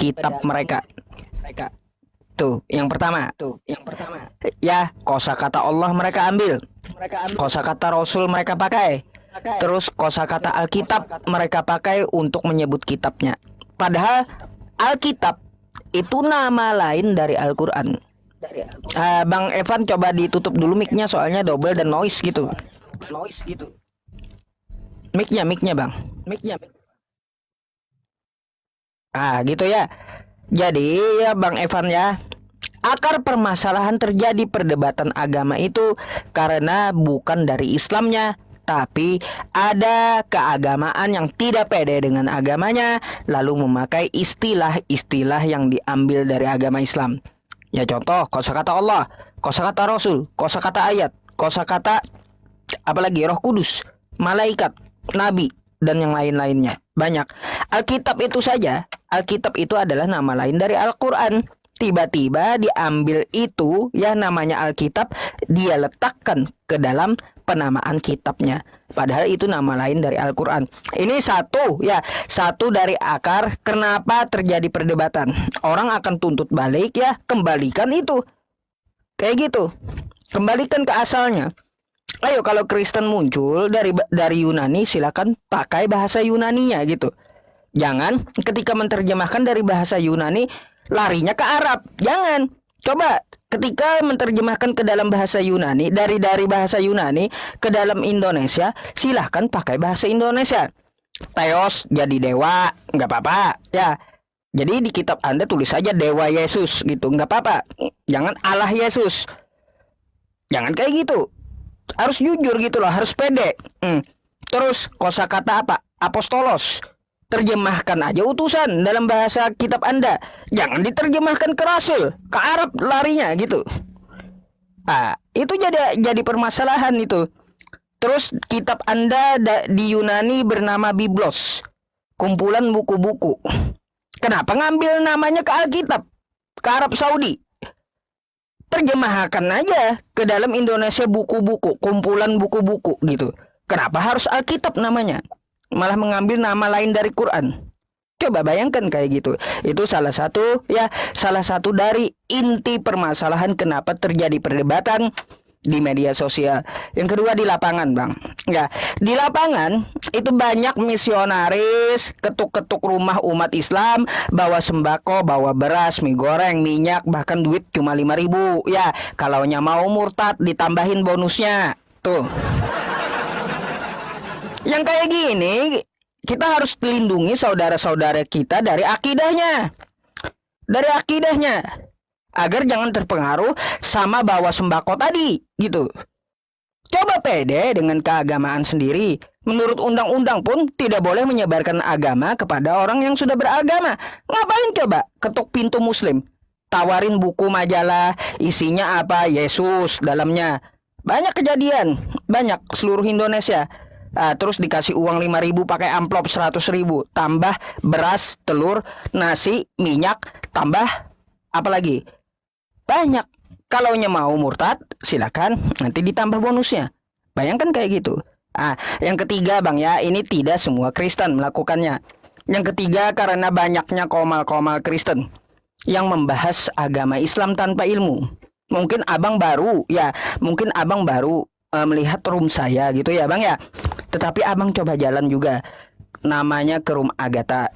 kitab mereka. Tuh, yang pertama. Ya, kosakata Allah mereka ambil. Kosakata Rasul mereka pakai. Terus kosakata Alkitab mereka pakai untuk menyebut kitabnya. Padahal Alkitab itu nama lain dari Al-Quran. Bang Evan coba ditutup dulu mic-nya soalnya double dan noise gitu. Mic-nya bang. Gitu ya. Jadi ya Bang Evan ya, akar permasalahan terjadi perdebatan agama itu karena bukan dari Islamnya, tapi ada keagamaan yang tidak pede dengan agamanya, lalu memakai istilah-istilah yang diambil dari agama Islam. Ya contoh, kosakata Allah, kosakata Rasul, kosakata ayat, kosakata apalagi Roh Kudus, malaikat, nabi, dan yang lain-lainnya. Banyak. Alkitab itu adalah nama lain dari Al-Quran. Tiba-tiba diambil itu, ya namanya Alkitab, dia letakkan ke dalam penamaan kitabnya. Padahal itu nama lain dari Al-Quran. Ini satu dari akar kenapa terjadi perdebatan. Orang akan tuntut balik, ya kembalikan itu. Kayak gitu. Kembalikan ke asalnya. Ayo kalau Kristen muncul dari Yunani, silakan pakai bahasa Yunaninya gitu. Jangan ketika menerjemahkan dari bahasa Yunani larinya ke Arab. Jangan. Coba ketika menerjemahkan ke dalam bahasa Yunani, dari bahasa Yunani ke dalam Indonesia, silahkan pakai bahasa Indonesia. Theos jadi dewa, nggak apa-apa ya. Jadi di kitab Anda tulis saja Dewa Yesus gitu, nggak apa-apa. Jangan Allah Yesus. Jangan kayak gitu. Harus jujur gitu loh, harus pede. Terus kosakata apa? Apostolos. Terjemahkan aja utusan dalam bahasa kitab Anda. Jangan diterjemahkan ke Rasul, ke Arab larinya gitu. Itu jadi permasalahan itu. Terus kitab Anda di Yunani bernama Biblos, kumpulan buku-buku. Kenapa ngambil namanya ke Alkitab, ke Arab Saudi? Terjemahkan aja ke dalam Indonesia buku-buku, kumpulan buku-buku gitu. Kenapa harus Alkitab namanya? Malah mengambil nama lain dari Quran. Coba bayangkan kayak gitu. Itu salah satu dari inti permasalahan kenapa terjadi perdebatan di media sosial. Yang kedua di lapangan, Bang. Ya, di lapangan itu banyak misionaris ketuk-ketuk rumah umat Islam, bawa sembako, bawa beras, mie goreng, minyak, bahkan duit cuma 5.000. Ya, kalau mau murtad ditambahin bonusnya. Tuh. Yang kayak gini kita harus lindungi saudara-saudara kita dari akidahnya. Agar jangan terpengaruh sama bawa sembako tadi gitu. Coba pede dengan keagamaan sendiri. Menurut undang-undang pun tidak boleh menyebarkan agama kepada orang yang sudah beragama. Ngapain coba ketuk pintu muslim? Tawarin buku majalah, isinya apa? Yesus dalamnya. Banyak kejadian, banyak seluruh Indonesia. Terus dikasih uang 5.000 pakai amplop 100.000, tambah beras, telur, nasi, minyak, tambah apa lagi? Banyak. Kalau mau murtad, silakan nanti ditambah bonusnya. Bayangkan kayak gitu. Yang ketiga, Bang ya, ini tidak semua Kristen melakukannya. Yang ketiga, karena banyaknya komal-komal Kristen yang membahas agama Islam tanpa ilmu. Mungkin abang baru melihat room saya gitu ya, Bang ya. Tetapi abang coba jalan juga, namanya ke room Agatha,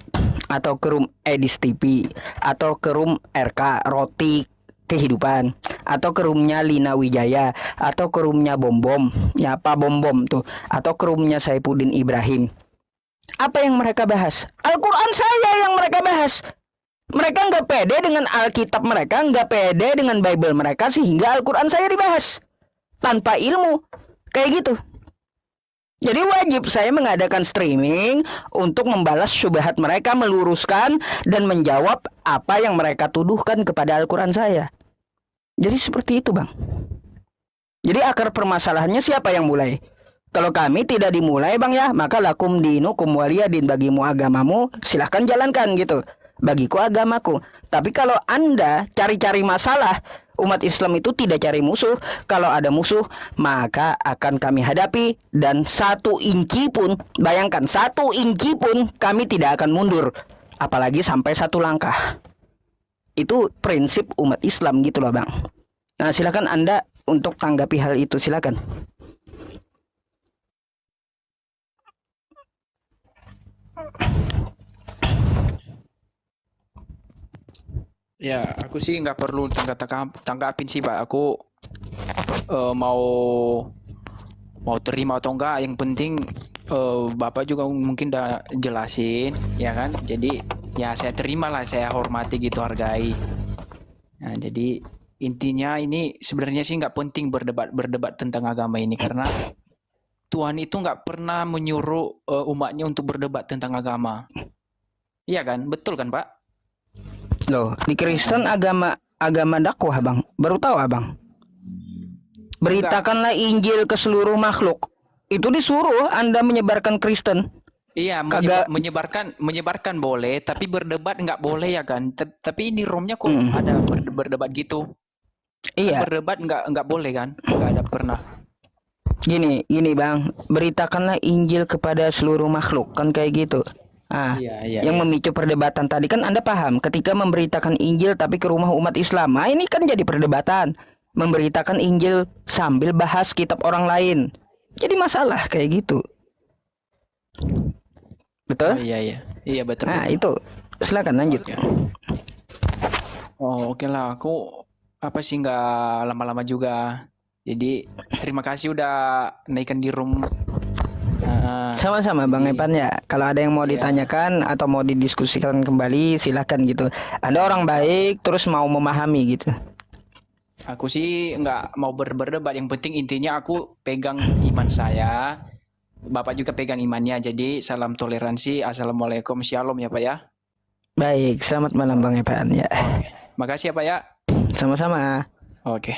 atau ke room Edis TV, atau ke room RK Roti Kehidupan, atau ke roomnya Lina Wijaya, atau ke roomnya Bom ya Pak Bom tuh, atau ke roomnya Saipudin Ibrahim. Apa yang mereka bahas? Al-Quran saya yang mereka bahas. Mereka nggak pede dengan Alkitab mereka, nggak pede dengan Bible mereka, sehingga Al-Quran saya dibahas tanpa ilmu kayak gitu. Jadi wajib saya mengadakan streaming untuk membalas syubhat mereka, meluruskan dan menjawab apa yang mereka tuduhkan kepada Al-Quran saya. Jadi seperti itu, Bang. Jadi akar permasalahannya siapa yang mulai? Kalau kami tidak dimulai, Bang ya, maka lakum dinukum waliyadin, bagimu agamamu, silahkan jalankan gitu. Bagiku agamaku. Tapi kalau Anda cari-cari masalah, umat Islam itu tidak cari musuh. Kalau ada musuh, maka akan kami hadapi. Dan 1 inci pun, bayangkan 1 inci pun kami tidak akan mundur. apalagi sampai satu langkah. Itu prinsip umat Islam gitu loh Bang. Nah silakan Anda untuk tanggapi hal itu, silakan. Ya, aku sih nggak perlu tanggapin sih Pak. Aku mau mau terima atau enggak, yang penting Bapak juga mungkin udah jelasin, ya kan? Jadi ya saya terima lah, saya hormati gitu, hargai. Nah, jadi intinya ini sebenarnya sih nggak penting berdebat tentang agama ini, karena Tuhan itu nggak pernah menyuruh umatnya untuk berdebat tentang agama. Iya kan? Betul kan Pak? Loh, di Kristen agama dakwah Bang. Baru tahu Abang. Enggak. Beritakanlah Injil ke seluruh makhluk. Itu disuruh Anda menyebarkan Kristen. Iya, Kagak. menyebarkan boleh, tapi berdebat nggak boleh ya kan? Tapi ini roomnya kok ada berdebat gitu. Kan Iya. berdebat nggak boleh kan? Nggak ada pernah. Gini Bang. Beritakanlah Injil kepada seluruh makhluk. Kan kayak gitu. Ah, Iya. yang memicu perdebatan tadi kan Anda paham. Ketika memberitakan Injil tapi ke rumah umat Islam. Nah, ini kan jadi perdebatan. Memberitakan Injil sambil bahas kitab orang lain. Jadi masalah kayak gitu. Betul? Oh, iya betul. Nah, Betul. itu. Silakan lanjut. Oke. Oh, oke lah. Aku apa sih nggak lama-lama juga. Jadi terima kasih udah naikkan di room. Sama-sama Bang Jadi Epan ya. Kalau ada yang mau ya, ditanyakan atau mau didiskusikan kembali, silakan gitu. Anda orang baik, terus mau memahami gitu. aku sih nggak mau berdebat. Yang penting intinya aku pegang iman saya. Bapak juga pegang imannya. Jadi salam toleransi. Assalamualaikum. Shalom ya Pak ya. Baik, selamat malam Bang Epan ya. Oke. Makasih ya Pak ya. Sama-sama. Oke.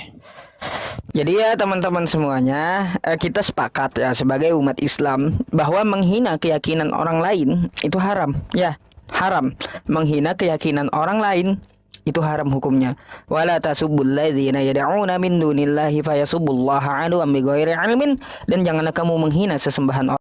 Jadi ya teman-teman semuanya, kita sepakat ya sebagai umat Islam bahwa menghina keyakinan orang lain itu haram. Ya, haram. Menghina keyakinan orang lain itu haram hukumnya. Wala tasubbul ladzina yad'una min dunillahi fayasubbullaha 'adwan bighairi 'ilmin, dan janganlah kamu menghina sesembahan orang